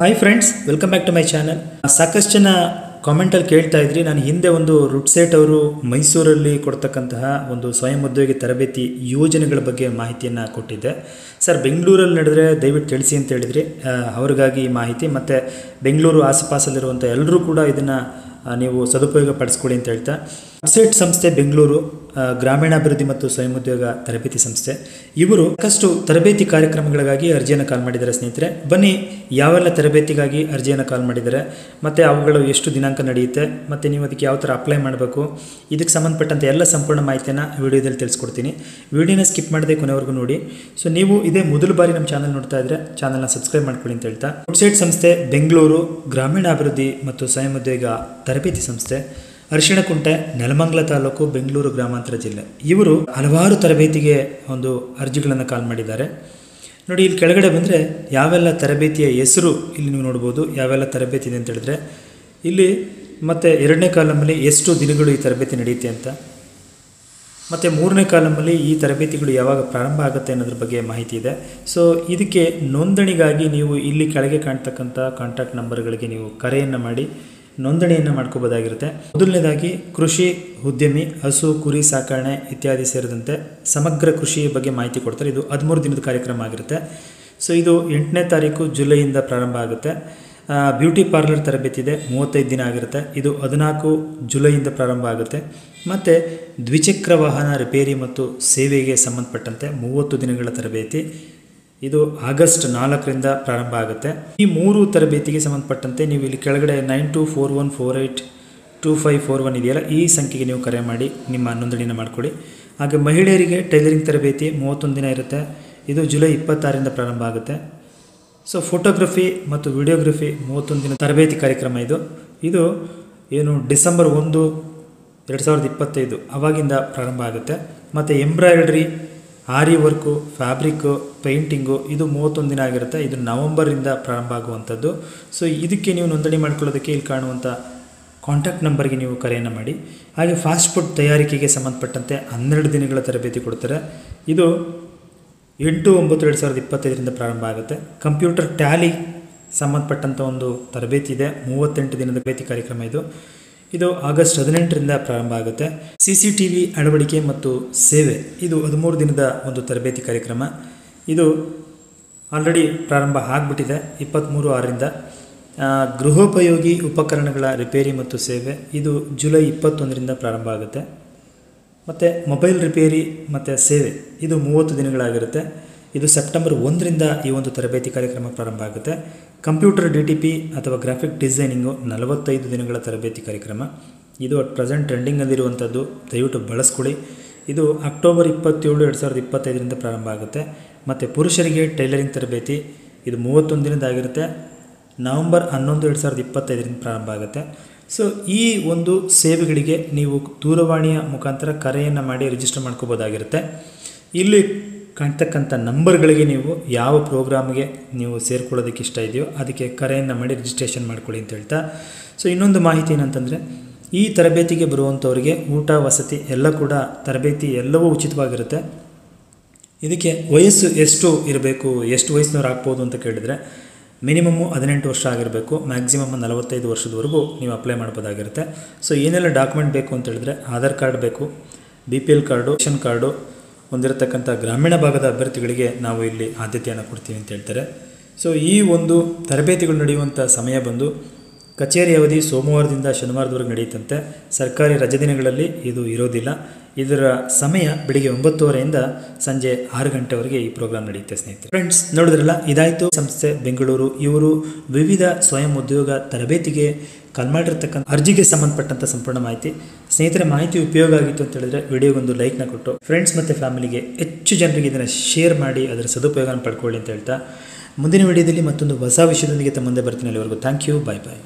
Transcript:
Hi friends, welcome back to my channel. ಸಾಕಷ್ಟು ಜನ ಕಾಮೆಂಟಲ್ಲಿ ಕೇಳ್ತಾ ಇದ್ರಿ, ನಾನು ಹಿಂದೆ ಒಂದು ರುಡ್ಸೆಟ್ ಅವರು ಮೈಸೂರಲ್ಲಿ ಕೊಡ್ತಕ್ಕಂತಹ ಒಂದು ಸ್ವಯಂ ಉದ್ಯೋಗಿ ತರಬೇತಿ ಯೋಜನೆಗಳ ಬಗ್ಗೆ ಮಾಹಿತಿಯನ್ನು ಕೊಟ್ಟಿದ್ದೆ. ಸರ್, ಬೆಂಗಳೂರಲ್ಲಿ ನಡೆದರೆ ದಯವಿಟ್ಟು ತಿಳಿಸಿ ಅಂತ ಹೇಳಿದ್ರಿ. ಅವ್ರಿಗಾಗಿ ಈ ಮಾಹಿತಿ, ಮತ್ತು ಬೆಂಗಳೂರು ಆಸುಪಾಸಲ್ಲಿರುವಂಥ ಎಲ್ಲರೂ ಕೂಡ ಇದನ್ನು ನೀವು ಸದುಪಯೋಗ ಪಡಿಸ್ಕೊಳ್ಳಿ ಅಂತ ಹೇಳ್ತಾ, ರುಡ್ಸೆಟ್ ಸಂಸ್ಥೆ ಬೆಂಗಳೂರು ಗ್ರಾಮೀಣಾಭಿವೃದ್ಧಿ ಮತ್ತು ಸ್ವಯಂ ಉದ್ಯೋಗ ತರಬೇತಿ ಸಂಸ್ಥೆ, ಇವರು ಸಾಕಷ್ಟು ತರಬೇತಿ ಕಾರ್ಯಕ್ರಮಗಳಿಗಾಗಿ ಅರ್ಜಿಯನ್ನು ಕಾಲ್ ಮಾಡಿದ್ದಾರೆ. ಸ್ನೇಹಿತರೆ, ಬನ್ನಿ ಯಾವೆಲ್ಲ ತರಬೇತಿಗಾಗಿ ಅರ್ಜಿಯನ್ನು ಕಾಲ್ ಮಾಡಿದ್ದಾರೆ, ಮತ್ತು ಅವುಗಳು ಎಷ್ಟು ದಿನಾಂಕ ನಡೆಯುತ್ತೆ, ಮತ್ತು ನೀವು ಅದಕ್ಕೆ ಯಾವ ಥರ ಅಪ್ಲೈ ಮಾಡಬೇಕು, ಇದಕ್ಕೆ ಸಂಬಂಧಪಟ್ಟಂತೆ ಎಲ್ಲ ಸಂಪೂರ್ಣ ಮಾಹಿತಿಯನ್ನು ವಿಡಿಯೋದಲ್ಲಿ ತಿಳಿಸ್ಕೊಡ್ತೀನಿ. ವಿಡಿಯೋನ ಸ್ಕಿಪ್ ಮಾಡದೆ ಕೊನೆವರೆಗೂ ನೋಡಿ. ಸೊ ನೀವು ಇದೇ ಮೊದಲ ಬಾರಿ ನಮ್ಮ ಚಾನಲ್ ನೋಡ್ತಾ ಇದ್ದರೆ ಚಾನಲ್ನ ಸಬ್ಸ್ಕ್ರೈಬ್ ಮಾಡ್ಕೊಳ್ಳಿ ಅಂತ ಹೇಳ್ತಾ, ರುಡ್ಸೆಟ್ ಸಂಸ್ಥೆ ಬೆಂಗಳೂರು ಗ್ರಾಮೀಣಾಭಿವೃದ್ಧಿ ಮತ್ತು ಸ್ವಯಂ ಉದ್ಯೋಗ ತರಬೇತಿ ಸಂಸ್ಥೆ, ಅರಿಶಿಣಕುಂಟೆ, ನೆಲಮಂಗಲ ತಾಲೂಕು, ಬೆಂಗಳೂರು ಗ್ರಾಮಾಂತರ ಜಿಲ್ಲೆ. ಇವರು ಹಲವಾರು ತರಬೇತಿಗೆ ಒಂದು ಅರ್ಜಿಗಳನ್ನು ಕಾಲ್ ಮಾಡಿದ್ದಾರೆ. ನೋಡಿ, ಇಲ್ಲಿ ಕೆಳಗಡೆ ಬಂದರೆ ಯಾವೆಲ್ಲ ತರಬೇತಿಯ ಹೆಸರು ಇಲ್ಲಿ ನೀವು ನೋಡ್ಬೋದು, ಯಾವೆಲ್ಲ ತರಬೇತಿ ಇದೆ ಅಂತ ಹೇಳಿದ್ರೆ ಇಲ್ಲಿ, ಮತ್ತು ಎರಡನೇ ಕಾಲಮಲ್ಲಿ ಎಷ್ಟು ದಿನಗಳು ಈ ತರಬೇತಿ ನಡೆಯುತ್ತೆ ಅಂತ, ಮತ್ತು ಮೂರನೇ ಕಾಲಮಲ್ಲಿ ಈ ತರಬೇತಿಗಳು ಯಾವಾಗ ಪ್ರಾರಂಭ ಆಗುತ್ತೆ ಅನ್ನೋದ್ರ ಬಗ್ಗೆ ಮಾಹಿತಿ ಇದೆ. ಸೊ ಇದಕ್ಕೆ ನೋಂದಣಿಗಾಗಿ ನೀವು ಇಲ್ಲಿ ಕೆಳಗೆ ಕಾಣ್ತಕ್ಕಂಥ ಕಾಂಟ್ಯಾಕ್ಟ್ ನಂಬರ್ಗಳಿಗೆ ನೀವು ಕರೆಯನ್ನು ಮಾಡಿ ನೋಂದಣಿಯನ್ನು ಮಾಡ್ಕೋಬೋದಾಗಿರುತ್ತೆ. ಮೊದಲನೇದಾಗಿ ಕೃಷಿ ಉದ್ಯಮಿ, ಹಸು ಕುರಿ ಸಾಕಣೆ ಇತ್ಯಾದಿ ಸೇರಿದಂತೆ ಸಮಗ್ರ ಕೃಷಿ ಬಗ್ಗೆ ಮಾಹಿತಿ ಕೊಡ್ತಾರೆ. ಇದು 13 ದಿನದ ಕಾರ್ಯಕ್ರಮ ಆಗಿರುತ್ತೆ. ಸೊ ಇದು 8ನೇ ತಾರೀಕು ಜುಲೈಯಿಂದ ಪ್ರಾರಂಭ ಆಗುತ್ತೆ. ಬ್ಯೂಟಿ ಪಾರ್ಲರ್ ತರಬೇತಿ ಇದೆ, 35 ದಿನ ಆಗಿರುತ್ತೆ. ಇದು 14 ಜುಲೈಯಿಂದ ಪ್ರಾರಂಭ ಆಗುತ್ತೆ. ಮತ್ತು ದ್ವಿಚಕ್ರ ವಾಹನ ರಿಪೇರಿ ಮತ್ತು ಸೇವೆಗೆ ಸಂಬಂಧಪಟ್ಟಂತೆ 30 ದಿನಗಳ ತರಬೇತಿ, ಇದು ಆಗಸ್ಟ್ 4ರಿಂದ ಪ್ರಾರಂಭ ಆಗುತ್ತೆ. ಈ 3 ತರಬೇತಿಗೆ ಸಂಬಂಧಪಟ್ಟಂತೆ ನೀವು ಇಲ್ಲಿ ಕೆಳಗಡೆ 9241482541 ಇದೆಯಲ್ಲ, ಈ ಸಂಖ್ಯೆಗೆ ನೀವು ಕರೆ ಮಾಡಿ ನಿಮ್ಮ ನೋಂದಣಿಯನ್ನು ಮಾಡಿಕೊಡಿ. ಹಾಗೆ ಮಹಿಳೆಯರಿಗೆ ಟೈಲರಿಂಗ್ ತರಬೇತಿ 31 ದಿನ ಇರುತ್ತೆ. ಇದು ಜುಲೈ 26ರಿಂದ ಪ್ರಾರಂಭ ಆಗುತ್ತೆ. ಸೊ ಫೋಟೋಗ್ರಫಿ ಮತ್ತು ವಿಡಿಯೋಗ್ರಫಿ 31 ದಿನ ತರಬೇತಿ ಕಾರ್ಯಕ್ರಮ ಇದು ಏನು ಡಿಸೆಂಬರ್ 1, 2025 ಅವಾಗಿಂದ ಪ್ರಾರಂಭ ಆಗುತ್ತೆ. ಮತ್ತು ಎಂಬ್ರಾಯ್ಡ್ರಿ, ಆರಿ ವರ್ಕು, ಫ್ಯಾಬ್ರಿಕ್ಕು, ಪೇಂಟಿಂಗು ಇದು 31 ದಿನ ಆಗಿರುತ್ತೆ. ಇದು ನವಂಬರಿಂದ ಪ್ರಾರಂಭ ಆಗುವಂಥದ್ದು. ಸೊ ಇದಕ್ಕೆ ನೀವು ನೋಂದಣಿ ಮಾಡ್ಕೊಳ್ಳೋದಕ್ಕೆ ಇಲ್ಲಿ ಕಾಣುವಂಥ ಕಾಂಟ್ಯಾಕ್ಟ್ ನಂಬರ್ಗೆ ನೀವು ಕರೆಯನ್ನು ಮಾಡಿ. ಹಾಗೆ ಫಾಸ್ಟ್ ಫುಡ್ ತಯಾರಿಕೆಗೆ ಸಂಬಂಧಪಟ್ಟಂತೆ 12 ದಿನಗಳ ತರಬೇತಿ ಕೊಡ್ತಾರೆ. ಇದು 8/9/2025ರಿಂದ ಪ್ರಾರಂಭ ಆಗುತ್ತೆ. ಕಂಪ್ಯೂಟರ್ ಟ್ಯಾಲಿ ಸಂಬಂಧಪಟ್ಟಂಥ ಒಂದು ತರಬೇತಿ ಇದೆ, 38 ದಿನದ ತರಬೇತಿ ಕಾರ್ಯಕ್ರಮ ಇದು ಆಗಸ್ಟ್ 18ರಿಂದ ಪ್ರಾರಂಭ ಆಗುತ್ತೆ. CCTV ಅಳವಡಿಕೆ ಮತ್ತು ಸೇವೆ, ಇದು 13 ದಿನದ ಒಂದು ತರಬೇತಿ ಕಾರ್ಯಕ್ರಮ. ಇದು ಆಲ್ರೆಡಿ ಪ್ರಾರಂಭ ಆಗಿಬಿಟ್ಟಿದೆ 23/6ರಿಂದ. ಗೃಹೋಪಯೋಗಿ ಉಪಕರಣಗಳ ರಿಪೇರಿ ಮತ್ತು ಸೇವೆ, ಇದು ಜುಲೈ 21ರಿಂದ ಪ್ರಾರಂಭ ಆಗುತ್ತೆ. ಮತ್ತು ಮೊಬೈಲ್ ರಿಪೇರಿ ಮತ್ತು ಸೇವೆ, ಇದು 30 ದಿನಗಳಾಗಿರುತ್ತೆ. ಇದು ಸೆಪ್ಟೆಂಬರ್ 1ರಿಂದ ಈ ಒಂದು ತರಬೇತಿ ಕಾರ್ಯಕ್ರಮ ಪ್ರಾರಂಭ ಆಗುತ್ತೆ. ಕಂಪ್ಯೂಟರ್ DTP ಅಥವಾ ಗ್ರಾಫಿಕ್ ಡಿಸೈನಿಂಗು 45 ದಿನಗಳ ತರಬೇತಿ ಕಾರ್ಯಕ್ರಮ. ಇದು ಅಟ್ ಪ್ರೆಸೆಂಟ್ ಟ್ರೆಂಡಿಂಗಲ್ಲಿರುವಂಥದ್ದು, ದಯವಿಟ್ಟು ಬಳಸ್ಕೊಳ್ಳಿ. ಇದು ಅಕ್ಟೋಬರ್ 27, 2025ರಿಂದ ಪ್ರಾರಂಭ ಆಗುತ್ತೆ. ಮತ್ತು ಪುರುಷರಿಗೆ ಟೈಲರಿಂಗ್ ತರಬೇತಿ, ಇದು 31 ದಿನದಾಗಿರುತ್ತೆ. ನವಂಬರ್ 11, 2025ರಿಂದ ಪ್ರಾರಂಭ ಆಗುತ್ತೆ. ಸೊ ಈ ಒಂದು ಸೇವೆಗಳಿಗೆ ನೀವು ದೂರವಾಣಿಯ ಮುಖಾಂತರ ಕರೆಯನ್ನು ಮಾಡಿ ರಿಜಿಸ್ಟರ್ ಮಾಡ್ಕೋಬೋದಾಗಿರುತ್ತೆ. ಇಲ್ಲಿ ಕಾಣ್ತಕ್ಕಂಥ ನಂಬರ್ಗಳಿಗೆ ನೀವು ಯಾವ ಪ್ರೋಗ್ರಾಮ್ಗೆ ನೀವು ಸೇರ್ಕೊಳ್ಳೋದಕ್ಕೆ ಇಷ್ಟ ಇದೆಯೋ ಅದಕ್ಕೆ ಕರೆಯನ್ನು ಮಾಡಿ ರಿಜಿಸ್ಟ್ರೇಷನ್ ಮಾಡ್ಕೊಳ್ಳಿ ಅಂತ ಹೇಳ್ತಾ, ಸೊ ಇನ್ನೊಂದು ಮಾಹಿತಿ ಏನಂತಂದರೆ, ಈ ತರಬೇತಿಗೆ ಬರುವಂಥವ್ರಿಗೆ ಊಟ, ವಸತಿ ಎಲ್ಲ ಕೂಡ, ತರಬೇತಿ ಎಲ್ಲವೂ ಉಚಿತವಾಗಿರುತ್ತೆ. ಇದಕ್ಕೆ ವಯಸ್ಸು ಎಷ್ಟು ಇರಬೇಕು, ಎಷ್ಟು ವಯಸ್ಸಿನವ್ರು ಆಗ್ಬೋದು ಅಂತ ಕೇಳಿದರೆ ಮಿನಿಮಮ್ಮು 18 ವರ್ಷ ಆಗಿರಬೇಕು, ಮ್ಯಾಕ್ಸಿಮಮ್ 45 ವರ್ಷದವರೆಗೂ ನೀವು ಅಪ್ಲೈ ಮಾಡ್ಬೋದಾಗಿರುತ್ತೆ. ಸೊ ಏನೆಲ್ಲ ಡಾಕ್ಯುಮೆಂಟ್ ಬೇಕು ಅಂತ ಹೇಳಿದ್ರೆ, ಆಧಾರ್ ಕಾರ್ಡ್ ಬೇಕು, BPL ಕಾರ್ಡು, ರೇಷನ್ ಕಾರ್ಡು ಹೊಂದಿರತಕ್ಕಂಥ ಗ್ರಾಮೀಣ ಭಾಗದ ಅಭ್ಯರ್ಥಿಗಳಿಗೆ ನಾವು ಇಲ್ಲಿ ಆದ್ಯತೆಯನ್ನು ಕೊಡ್ತೀವಿ ಅಂತ ಹೇಳ್ತಾರೆ. ಸೊ ಈ ಒಂದು ತರಬೇತಿಗಳು ನಡೆಯುವಂಥ ಸಮಯ ಬಂದು ಕಚೇರಿ ಅವಧಿ ಸೋಮವಾರದಿಂದ ಶನಿವಾರದವರೆಗೆ ನಡೆಯುತ್ತಂತೆ. ಸರ್ಕಾರಿ ರಜೆ ದಿನಗಳಲ್ಲಿ ಇದು ಇರೋದಿಲ್ಲ. ಇದರ ಸಮಯ ಬೆಳಿಗ್ಗೆ 9:30ರಿಂದ ಸಂಜೆ 6 ಗಂಟೆವರೆಗೆ ಈ ಪ್ರೋಗ್ರಾಮ್ ನಡೆಯುತ್ತೆ. ಸ್ನೇಹಿತರೆ, ಫ್ರೆಂಡ್ಸ್ ನೋಡಿದ್ರಲ್ಲ, ಇದಾಯಿತು ಸಂಸ್ಥೆ ಬೆಂಗಳೂರು. ಇವರು ವಿವಿಧ ಸ್ವಯಂ ಉದ್ಯೋಗ ತರಬೇತಿಗೆ ಕಾಲ್ ಮಾಡಿರ್ತಕ್ಕಂಥ ಅರ್ಜಿಗೆ ಸಂಬಂಧಪಟ್ಟಂಥ ಸಂಪೂರ್ಣ ಮಾಹಿತಿ. ಸ್ನೇಹಿತರೆ, ಮಾಹಿತಿ ಉಪಯೋಗ ಆಗಿತ್ತು ಅಂತ ಹೇಳಿದ್ರೆ ವಿಡಿಯೋಗೊಂದು ಲೈಕ್ನ ಕೊಟ್ಟು ಫ್ರೆಂಡ್ಸ್ ಮತ್ತು ಫ್ಯಾಮಿಲಿಗೆ ಹೆಚ್ಚು ಜನರಿಗೆ ಇದನ್ನು ಶೇರ್ ಮಾಡಿ ಅದರ ಸದುಪಯೋಗನ ಪಡ್ಕೊಳ್ಳಿ ಅಂತ ಹೇಳ್ತಾ, ಮುಂದಿನ ವಿಡಿಯೋದಲ್ಲಿ ಮತ್ತೊಂದು ಹೊಸ ವಿಷಯದೊಂದಿಗೆ ತಮ್ಮ ಮುಂದೆ ಬರ್ತೀನಿ. ಅಲ್ಲಿವರೆಗೂ ಥ್ಯಾಂಕ್ ಯು, ಬಾಯ್ ಬಾಯ್.